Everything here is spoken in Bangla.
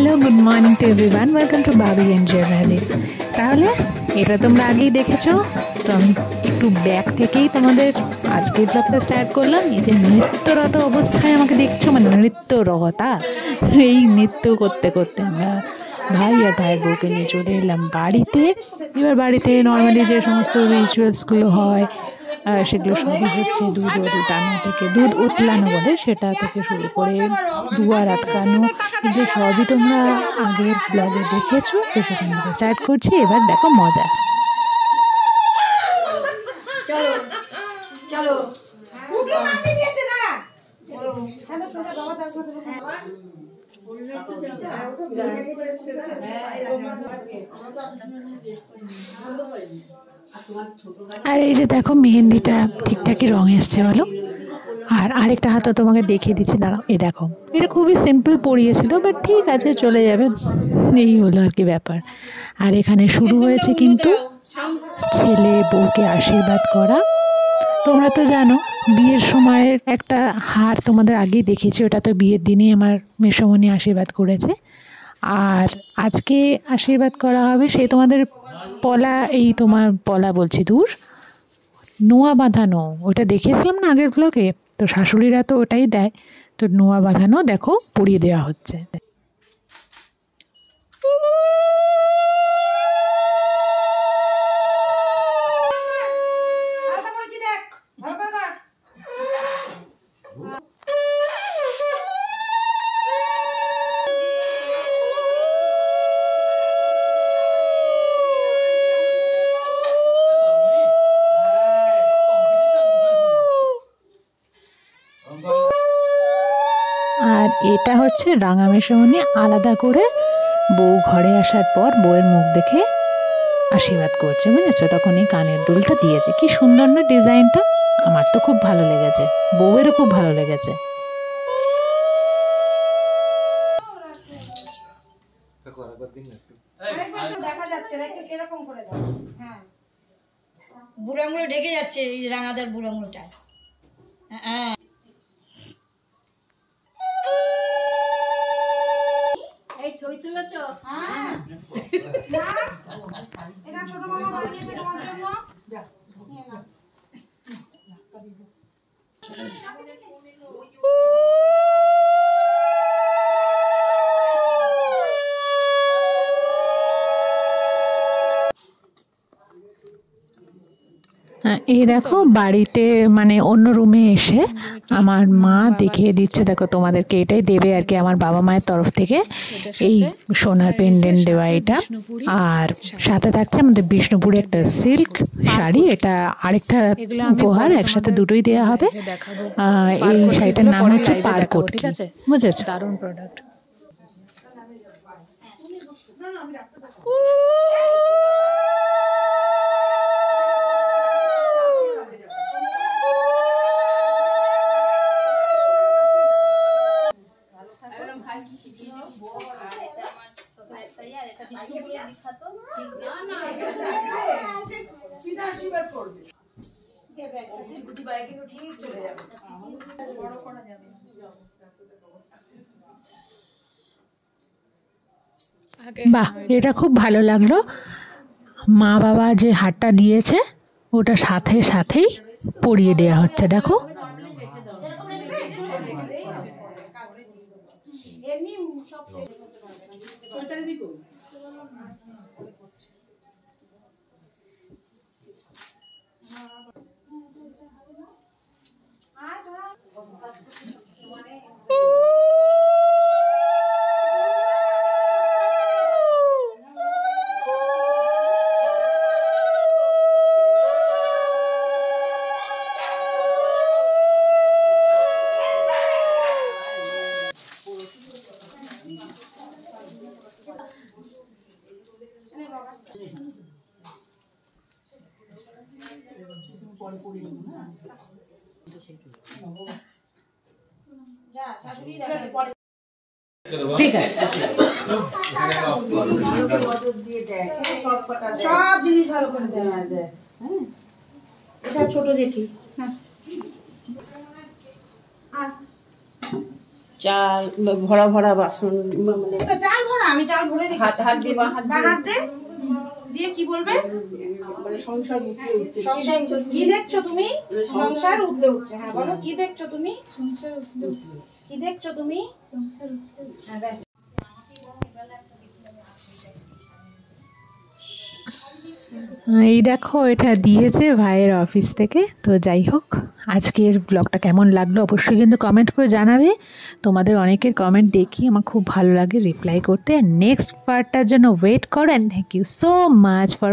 Hello, good morning to everyone, welcome to Babi enjoy magic. তাহলে এটা তোমরা আগেই দেখেছো, তো আমি একটু ব্যাক থেকেই তোমাদের আজকের ব্লগটা স্টার্ট করলাম। এই যে নৃত্যরত অবস্থায় আমাকে দেখছো, মানে নৃত্যরতা, এই নৃত্য করতে করতে আমরা ভাই আর ভাইয়ের বউকে নিয়ে চলে এলাম বাড়িতে। এবার বাড়িতে নর্মালি যে সমস্ত রিচুয়ালসগুলো হয় সেগুলো সবই হচ্ছে দুধ উঠানো থেকে, দুধ উতলানো বলে, সেটা থেকে শুরু করে দুয়ার আটকানো, কিন্তু সবই তোমরা আগের ব্লগে দেখেছো। তো সেখান থেকে স্টার্ট করছি, এবার দেখো মজা। আর এই যে দেখো মেহেন্দিটা ঠিকঠাকই রং এসছে বলো। আর আরেকটা হাতও তোমাকে দেখিয়ে দিচ্ছি, দাঁড়াও। এই দেখো, এটা খুবই সিম্পল পড়িয়েছিল, বাট ঠিক আছে, চলে যাবে, এই হলো আর কি ব্যাপার। আর এখানে শুরু হয়েছে কিন্তু ছেলে বউকে আশীর্বাদ করা। তোমরা তো জানো বিয়ের সময়ের একটা হার তোমাদের আগেই দেখিয়েছি, ওটা তো বিয়ের দিনই আমার মেসোমণি আশীর্বাদ করেছে। আর আজকে আশীর্বাদ করা হবে সেই তোমাদের পলা, এই তোমার পলা বলছি, দূর নোয়া বাঁধানো, ওটা দেখিয়েছিলাম না আগের ব্লগে। তো শাশুড়িরা তো ওটাই দেয়, তো নোয়া বাঁধানো দেখো পরিয়ে দেওয়া হচ্ছে। আর এটা হচ্ছে রাঙা মেসোমণি আলাদা করে বউ ঘরে আসার পর বউয়ের মুখ দেখে আশীর্বাদ করছে, বুঝেছো? তখন এই কানের দুলটা দিয়েছে, কি সুন্দর না ডিজাইনটা, আমার তো খুব ভালো লেগেছে, বউয়েরও খুব ভালো লেগেছে। বুড়াগুলো ঢেকে যাচ্ছে, এই রাঙাদার বুড়াগুলোটা। হ্যাঁ, এই ছবি তুলেছ? হ্যাঁ, এটা ছোট মামা বানিয়েছে তোমার জন্য। নিয়ে নাও। এই দেখো বাড়িতে মানে অন্য রুমে এসে আমার মা দেখিয়ে দিচ্ছে, দেখো তোমাদেরকে এটাই দেবে আর কি আমার বাবা মায়ের তরফ থেকে, এই সোনার পেন্ডেন্ট দেওয়া এটা। আর সাথে থাকছে আমাদের বিষ্ণুপুরে একটা সিল্ক শাড়ি, এটা আরেকটা উপহার, একসাথে দুটোই দেওয়া হবে। এই শাড়িটার নাম হচ্ছে পারকোট, ঠিক আছে? বুঝেছো? দারুণ প্রোডাক্ট। বাহ, এটা খুব ভালো লাগলো। মা বাবা যে হারটা দিয়েছে ওটা সাথে সাথেই পরিয়ে দেওয়া হচ্ছে, দেখো। ঠিক আছে, সব জিনিস ভালো করে দেওয়া যায়। হ্যাঁ, এটা ছোট জেঠি। চাল ভরা ভরা বাসন, মানে চাল ভরা আমি চাল ভরে রেখেছি। হাত দিয়ে বা হাত দে দিয়ে কি বলবে? মানে সংসার উঠতে উঠতে কি দেখছো তুমি? সংসার উঠতে উঠছে। হ্যাঁ বলো, কি দেখছো তুমি? কি দেখছো তুমি? হ্যাঁ ব্যাস। এই দেখো এটা দিয়েছে ভাইয়ের অফিস থেকে। তো যাই হোক, আজকের ব্লগটা কেমন লাগলো অবশ্যই কিন্তু কমেন্ট করে জানাবে। তোমাদের অনেকের কমেন্ট দেখি আমার খুব ভালো লাগে রিপ্লাই করতে। নেক্সট পার্টটার জন্য ওয়েট করো। And thank you so much for